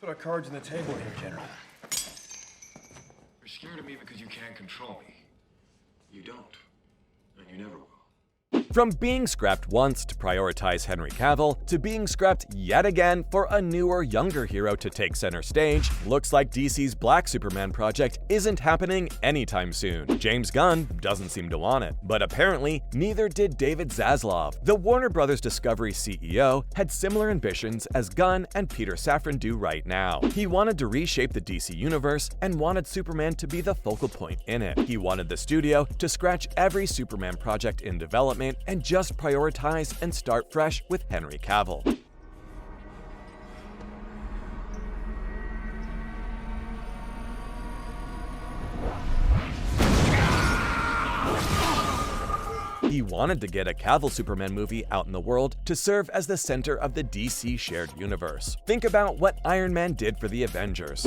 Put our cards on the table here, General. You're scared of me because you can't control me. You don't. And you never will. From being scrapped once to prioritize Henry Cavill, to being scrapped yet again for a newer, younger hero to take center stage, looks like DC's Black Superman project isn't happening anytime soon. James Gunn doesn't seem to want it, but apparently neither did David Zaslav. The Warner Bros. Discovery CEO had similar ambitions as Gunn and Peter Safran do right now. He wanted to reshape the DC universe and wanted Superman to be the focal point in it. He wanted the studio to scratch every Superman project in development and just prioritize and start fresh with Henry Cavill. He wanted to get a Cavill Superman movie out in the world to serve as the center of the DC shared universe. Think about what Iron Man did for the Avengers.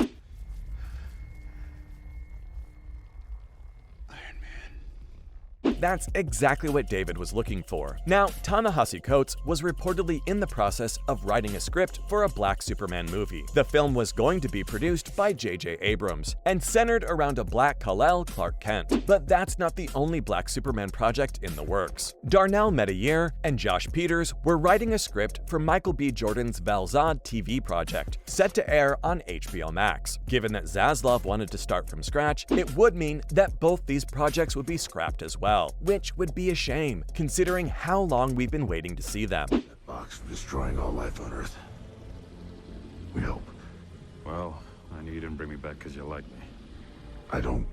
That's exactly what David was looking for. Now, Ta-Nehisi Coates was reportedly in the process of writing a script for a Black Superman movie. The film was going to be produced by J.J. Abrams and centered around a Black Kal-El Clark Kent. But that's not the only Black Superman project in the works. Darnell Metayer and Josh Peters were writing a script for Michael B. Jordan's Val-Zod TV project, set to air on HBO Max. Given that Zaslav wanted to start from scratch, it would mean that both these projects would be scrapped as well, which would be a shame, considering how long we've been waiting to see them. That box for destroying all life on Earth. We hope. Well, I knew you didn't bring me back because you like me. I don't.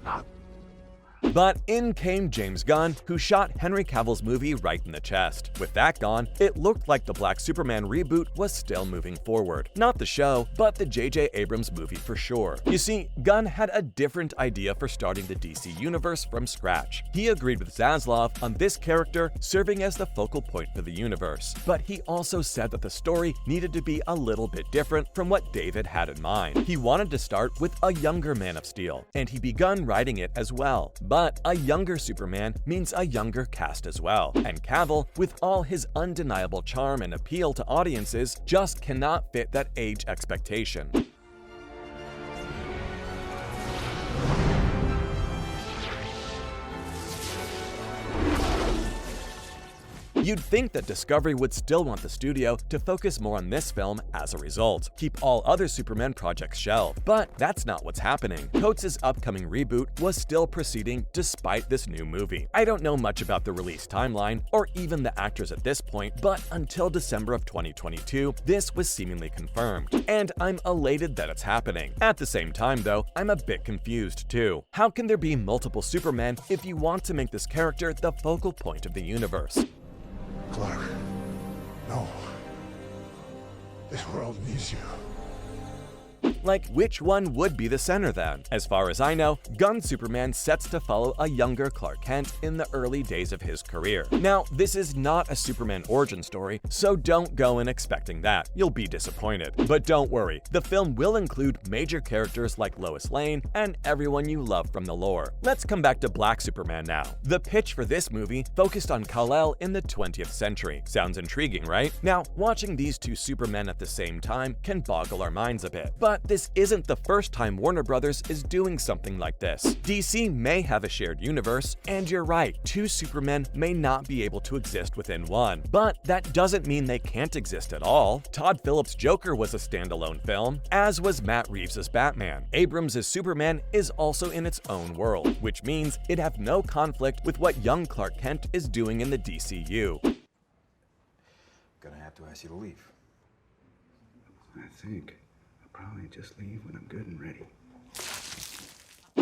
Not. But in came James Gunn, who shot Henry Cavill's movie right in the chest. With that gone, it looked like the Black Superman reboot was still moving forward. Not the show, but the J.J. Abrams movie for sure. You see, Gunn had a different idea for starting the DC universe from scratch. He agreed with Zaslav on this character serving as the focal point for the universe. But he also said that the story needed to be a little bit different from what David had in mind. He wanted to start with a younger Man of Steel, and he begun writing it as well. But a younger Superman means a younger cast as well, and Cavill, with all his undeniable charm and appeal to audiences, just cannot fit that age expectation. You'd think that Discovery would still want the studio to focus more on this film as a result, keep all other Superman projects shelved. But that's not what's happening. Coates' upcoming reboot was still proceeding despite this new movie. I don't know much about the release timeline, or even the actors at this point, but until December of 2022, this was seemingly confirmed. And I'm elated that it's happening. At the same time though, I'm a bit confused too. How can there be multiple Supermen if you want to make this character the focal point of the universe? Clark. No. This world needs you. Like, which one would be the center then? As far as I know, Gunn's Superman sets to follow a younger Clark Kent in the early days of his career. Now, this is not a Superman origin story, so don't go in expecting that. You'll be disappointed. But don't worry, the film will include major characters like Lois Lane and everyone you love from the lore. Let's come back to Black Superman now. The pitch for this movie focused on Kal-El in the 20th century. Sounds intriguing, right? Now, watching these two Supermen at the same time can boggle our minds a bit. But this isn't the first time Warner Bros. Is doing something like this. DC may have a shared universe, and you're right, two Supermen may not be able to exist within one. But that doesn't mean they can't exist at all. Todd Phillips' Joker was a standalone film, as was Matt Reeves' Batman. Abrams' Superman is also in its own world, which means it'd have no conflict with what young Clark Kent is doing in the DCU. Gonna have to ask you to leave. I think I'll probably just leave when I'm good and ready.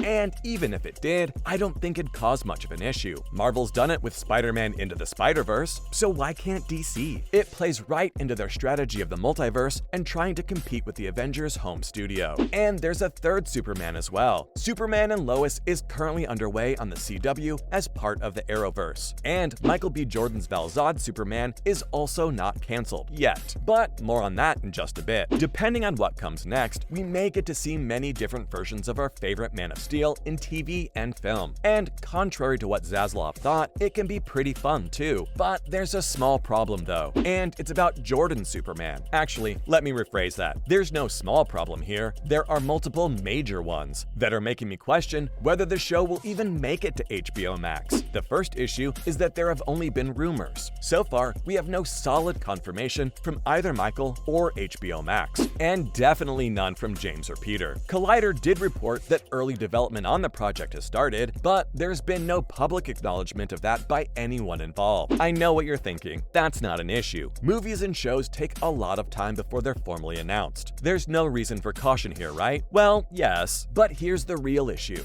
And even if it did, I don't think it'd cause much of an issue. Marvel's done it with Spider-Man Into the Spider-Verse, so why can't DC? It plays right into their strategy of the multiverse and trying to compete with the Avengers' home studio. And there's a third Superman as well. Superman and Lois is currently underway on the CW as part of the Arrowverse. And Michael B. Jordan's Val-Zod Superman is also not cancelled yet. But more on that in just a bit. Depending on what comes next, we may get to see many different versions of our favorite Man of Steel in TV and film. And contrary to what Zaslav thought, it can be pretty fun too. But there's a small problem though, and it's about Jordan's Superman. Actually, let me rephrase that. There's no small problem here. There are multiple major ones that are making me question whether the show will even make it to HBO Max. The first issue is that there have only been rumors. So far, we have no solid confirmation from either Michael or HBO Max, and definitely none from James or Peter. Collider did report that early development on the project has started, but there's been no public acknowledgement of that by anyone involved. I know what you're thinking. That's not an issue. Movies and shows take a lot of time before they're formally announced. There's no reason for caution here, right? Well, yes, but here's the real issue.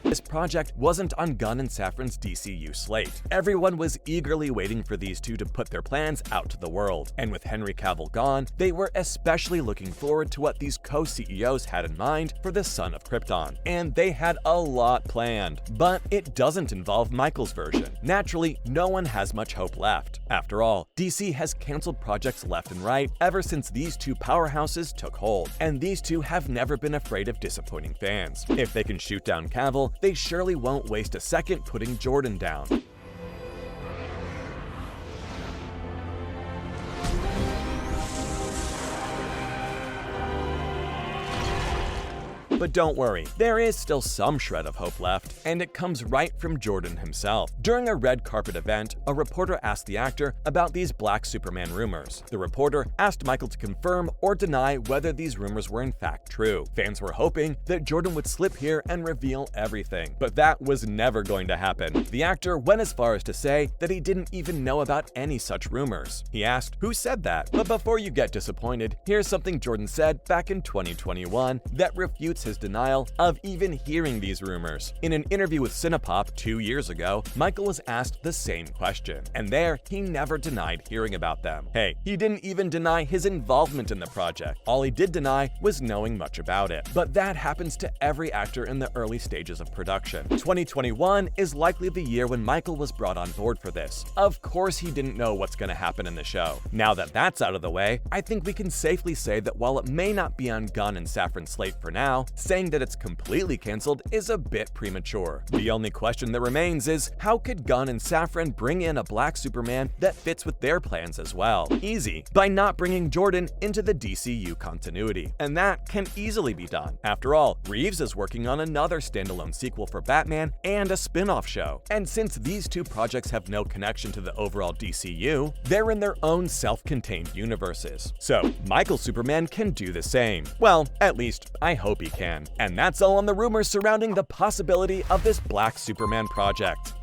This project wasn't on Gunn and Safran's DCU slate. Everyone was eagerly waiting for these two to put their plans out to the world, and with Henry Cavill gone, they were especially looking forward to what these co-CEOs had in mind for the Son of Krypton. And they had a lot planned, but it doesn't involve Michael's version. Naturally, no one has much hope left. After all, DC has canceled projects left and right ever since these two powerhouses took hold, and these two have never been afraid of disappointing fans. If they can shoot down Cavill, they surely won't waste a second putting Jordan down. But don't worry, there is still some shred of hope left, and it comes right from Jordan himself. During a red carpet event, a reporter asked the actor about these Black Superman rumors. The reporter asked Michael to confirm or deny whether these rumors were in fact true. Fans were hoping that Jordan would slip here and reveal everything, but that was never going to happen. The actor went as far as to say that he didn't even know about any such rumors. He asked, "Who said that?" But before you get disappointed, here's something Jordan said back in 2021 that refutes his denial of even hearing these rumors. In an interview with Cinepop 2 years ago, Michael was asked the same question, and there he never denied hearing about them. Hey, he didn't even deny his involvement in the project. All he did deny was knowing much about it. But that happens to every actor in the early stages of production. 2021 is likely the year when Michael was brought on board for this. Of course he didn't know what's going to happen in the show. Now that that's out of the way, I think we can safely say that while it may not be on Gunn and Safran's slate for now, saying that it's completely canceled is a bit premature. The only question that remains is, how could Gunn and Safran bring in a Black Superman that fits with their plans as well? Easy, by not bringing Jordan into the DCU continuity. And that can easily be done. After all, Reeves is working on another standalone sequel for Batman and a spin-off show. And since these two projects have no connection to the overall DCU, they're in their own self-contained universes. So, Michael Superman can do the same. Well, at least, I hope he can. And that's all on the rumors surrounding the possibility of this Black Superman project.